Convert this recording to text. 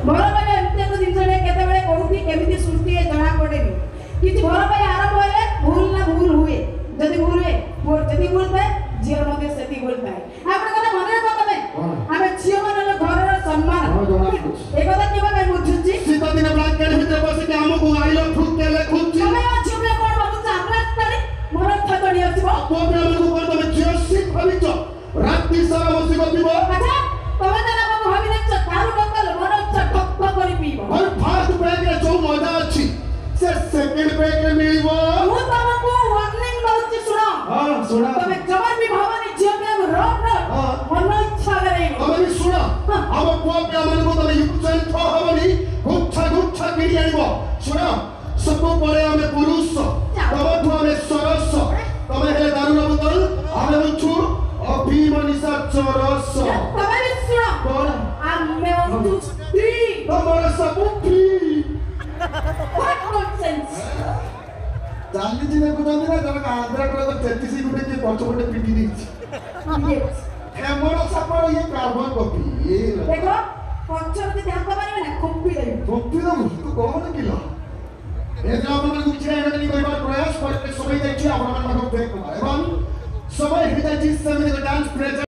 ଭଲ ପାଇବା ଏମିତି ଏକ ଜିନିଷଟେ କେତେବେଳେ କୋଉଠି କେମିତି ସୃଷ୍ଟି ହୁଏ ଜଣା ପଡେନି। କିଛି ଭଲ ପାଇବା ଆରମ୍ଭ ହେଲେ ଭୁଲ ନା ଭୁଲ ହୁଏ। ଯଦି ଭୁଲ ହୁଏ ପୁଅ ଯେତିକି ଭୁଲ ଥାଏ ଝିଅ ମଧ୍ୟ ସେତିକି ଭୁଲ ଥାଏ। ଆପଣ କଥା ମନେ ରଖ ତମେ ଆମେ ଝିଅ ମାନଙ୍କ ଘରର ସମ୍ମାନ ଏ କଥା କେବେ ପାଇଁ ବୁଝୁଛି। ଶୀତ ଦିନ ବ୍ଲାଙ୍କେଟ ଭିତରେ ବସିକି ଆମକୁ ଆଇ ଲଭ୍ ୟୁ କେ ଲେଖୁଛି। ତମେ ଝିଅ ପିଲା କଣ ଭାବୁଛ ଆମର ସ୍ଥାନରେ ମୋର ଥତଡି ଆସିବ। ପୁଅ ପିଲାମାନଙ୍କୁ କଣ ତମେ ଝିଅ ସିଟ୍ ଭାବିଛ? ରାତି ସାରା ବସି ଗପିବ। ଆଚ୍ଛା ତମେ ତାହେଲେ ଆମକୁ ଭାବି ଦେଖିଛ କାରୁ ବୋତଲ ମନ ଇଚ୍ଛା ଠକ୍ ଠକ୍ କରି ପିଇବ। ଆଉ ଫାର୍ଷ୍ଟ ବ୍ରେକରେ ଯୋଉ ମଜା ଅଛି ସେ ସେକେଣ୍ଡ ବ୍ରେକରେ ମିଳିବ। ମୁଁ ତମକୁ ୱାର୍ନିଂ ଦଉଛି ଶୁଣ। ଶୁଣ ତମେ ଜମା ବି ଭାବନି ଝିଅ ପିଲାକୁ ରୋକ ମନ ଇଚ୍ଛା କରେଇବ। ତମେ ବି ଶୁଣ ଆମ ପୁଅ ପିଲାମାନଙ୍କୁ ତମେ ୟୁଜ୍ ହବନି ଗୁଚ୍ଛା ଗୁଚ୍ଛା କିଣି ଆଣିବ। ଶୁଣ ସବୁ ପରେ ଆମେ ପୁରୁଷ ତମଠୁ ଆମେ ସରସ। ତମେ ହେଲେ ଦାରୁଣ ବୋତଲ ଆମେ ହଉଛୁ ଅଫିମ ନିଶାଚର ରସ। ତମେ ବି ଶୁଣ କଣ ଆମେ ହଉଛୁ ସ୍ତ୍ରୀ। ତମର ସବୁ ଫ୍ରି। What nonsense! ଚାଲିଛି ଦେଖୁଛନ୍ତି ନା ଜଣକ ଆନ୍ଧ୍ରାପ୍ରଦେଶ 33 ଗୋଟେ କିଏ ପଛପଟେ ପିଟି ଦେଇଛି। ହେମର ସାପର ଇଏ କାର୍ବନ କପି। ଦେଖ ପଛରେ ଯଦି ହାତ ମାରିବେ ନା ଖୋପି ଦେବି। କପି ଦବୁ ତୁ କଣ କିଲ ଏ ଯୋଉ ଆପଣମାନଙ୍କୁ କିଛି ଏମିତି କରିବାର ପ୍ରୟାସ କରିଲେ ସମୟ ଯାଇଛି ଆପଣମାନଙ୍କ ବ୍ରେକ୍ ଏବଂ ସମୟ ହେଇଯାଇଛି ସେମିତି ଡାନ୍ସ ପ୍ରେଜେଣ୍ଟ